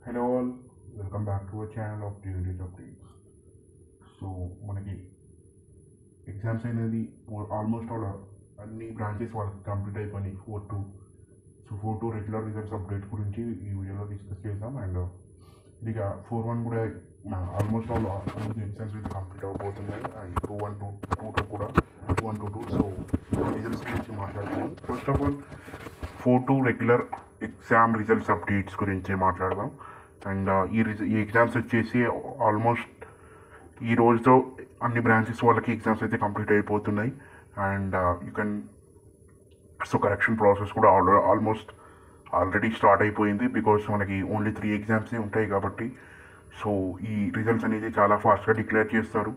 Hello all, welcome back to our channel of Daily Updates. So మనకి exams అనేది almost all అన్ని branches వాళ్ళకి complete అయిపోయినాయి 4-2. So 4-2 regular results update గురించి ఈ వీడియోలో డిస్కస్ చేద్దాం. అండ్ ఇక 4-1 కూడా ఆల్మోస్ట్ ఆల్ అన్ని ఎగ్జామ్స్ అయితే కంప్లీట్ అవ్వబోతున్నాయి. అండ్ 2-1 2-2 కూడా 2-1-2. సో రిజల్ట్స్ గురించి మాట్లాడుతున్నాం. First of all 4-2 regular exam results updates గురించి మాట్లాడదాం. అండ్ ఈ ఎగ్జామ్స్ వచ్చేసి ఆల్మోస్ట్ ఈ రోజుతో అన్ని బ్రాంచెస్ వాళ్ళకి ఎగ్జామ్స్ అయితే కంప్లీట్ అయిపోతున్నాయి. And you can so correction process కూడా ఆల్రెడీ స్టార్ట్ అయిపోయింది. బికాస్ మనకి ఓన్లీ 3 ఎగ్జామ్సే ఉంటాయి కాబట్టి సో ఈ రిజల్ట్స్ అనేది చాలా ఫాస్ట్గా డిక్లేర్ చేస్తారు.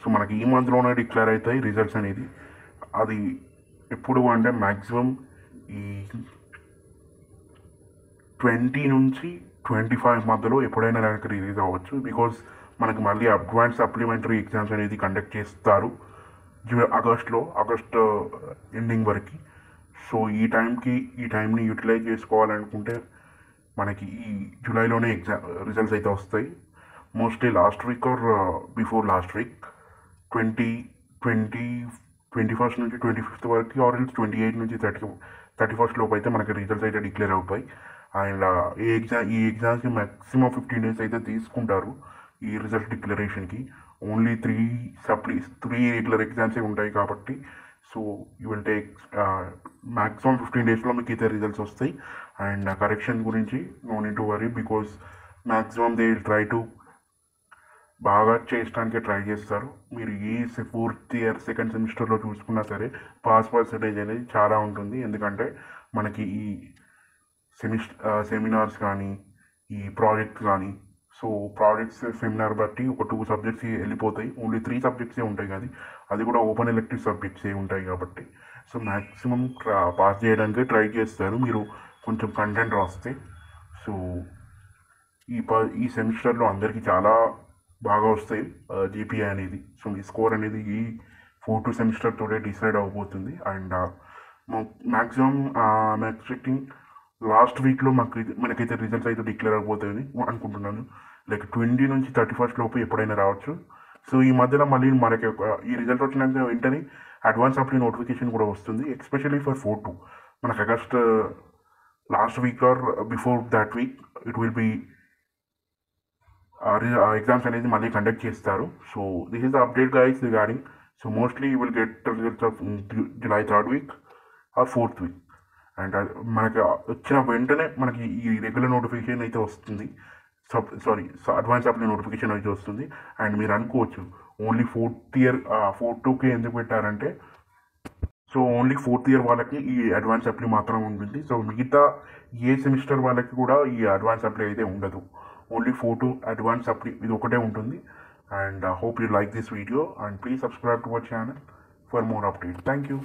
సో మనకి ఈ మంత్లోనే డిక్లేర్ అవుతాయి రిజల్ట్స్ అనేది. అది ఎప్పుడు అంటే మ్యాక్సిమం ఈ 20 నుంచి 25 మధ్యలో ఎప్పుడైనా నాకు రిలీజ్ అవ్వచ్చు. బికాజ్ మనకి మళ్ళీ అడ్వాన్స్ సప్లిమెంటరీ ఎగ్జామ్స్ అనేది కండక్ట్ చేస్తారు ఆగస్ట్ ఎండింగ్ వరకు. సో ఈ టైంని యూటిలైజ్ చేసుకోవాలనుకుంటే మనకి ఈ జూలైలోనే రిజల్ట్స్ అయితే వస్తాయి. Mostly last week or before last week 21st నుంచి 25th వరకు ఆర్ 28 నుంచి 31st లోపు అయితే మనకి రిజల్ట్స్ అయితే డిక్లేర్ అవుతాయి. అండ్ ఈ ఎగ్జామ్స్కి మ్యాక్సిమం 15 days అయితే తీసుకుంటారు ఈ రిజల్ట్ డిక్లరేషన్కి. ఓన్లీ 3 రెగ్యులర్ ఎగ్జామ్సే ఉంటాయి కాబట్టి so you will take maximum 15 daysలో మీకు అయితే రిజల్ట్స్ వస్తాయి. అండ్ కరెక్షన్ గురించి no need to worry because maximum they will try to బాగా చేయడానికి ట్రై చేస్తారు. మీరు ఏ 4th year సెకండ్ సెమిస్టర్లో చూసుకున్నా సరే పాస్ పర్సంటేజ్ అనేది చాలా ఉంటుంది. ఎందుకంటే మనకి ఈ సెమినార్స్ కానీ ఈ ప్రాజెక్ట్స్ కానీ సో ప్రాజెక్ట్స్ సెమినార్ బట్టి ఒక 2 సబ్జెక్ట్స్ వెళ్ళిపోతాయి. ఓన్లీ 3 సబ్జెక్ట్సే ఉంటాయి కానీ అది కూడా ఓపెన్ ఎలెక్టివ్ సబ్జెక్ట్సే ఉంటాయి కాబట్టి సో మ్యాక్సిమం పాస్ చేయడానికి ట్రై చేస్తారు మీరు కొంచెం కంటెంట్ రాస్తే. సో ఈ సెమిస్టర్లో అందరికీ చాలా బాగా వస్తాయి జీపీఏ అనేది. సో మీ స్కోర్ అనేది ఈ 4-2 సెమిస్టర్తోనే డిసైడ్ అవ్వబోతుంది. And maximum I'm expecting last వీక్లో మనకైతే రిజల్ట్స్ అయితే డిక్లేర్ అయిపోతాయని అనుకుంటున్నాను. లైక్ 20 నుంచి 31st లోపు ఎప్పుడైనా రావచ్చు. సో ఈ మధ్యలో మళ్ళీ మనకి ఈ రిజల్ట్ వచ్చినాక వెంటనే అడ్వాన్స్ అప్లై నోటిఫికేషన్ కూడా వస్తుంది. ఎస్పెషల్లీ ఫర్ 4-2 మనకు August last week or before that week it will be exams అనేది మళ్ళీ కండక్ట్ చేస్తారు. So this is the update guys regarding. So mostly you will get results of July 3rd week or 4th week. And మనకి వచ్చిన వెంటనే మనకి ఈ regular notification అయితే వస్తుంది. అడ్వాన్స్ అప్లై నోటిఫికేషన్ అయితే వస్తుంది. అండ్ మీరు అనుకోవచ్చు ఓన్లీ 4-2కే ఎందుకు పెట్టారంటే సో ఓన్లీ 4th year వాళ్ళకి ఈ అడ్వాన్స్ అప్లై మాత్రం ఉంటుంది. సో మిగతా ఏ సెమిస్టర్ వాళ్ళకి కూడా ఈ అడ్వాన్స్ అప్లై అయితే ఉండదు. ఓన్లీ 4-2 అడ్వాన్స్ అప్లై ఇది ఒకటే ఉంటుంది. And hope you like this video and please subscribe to our channel for more updates. Thank you.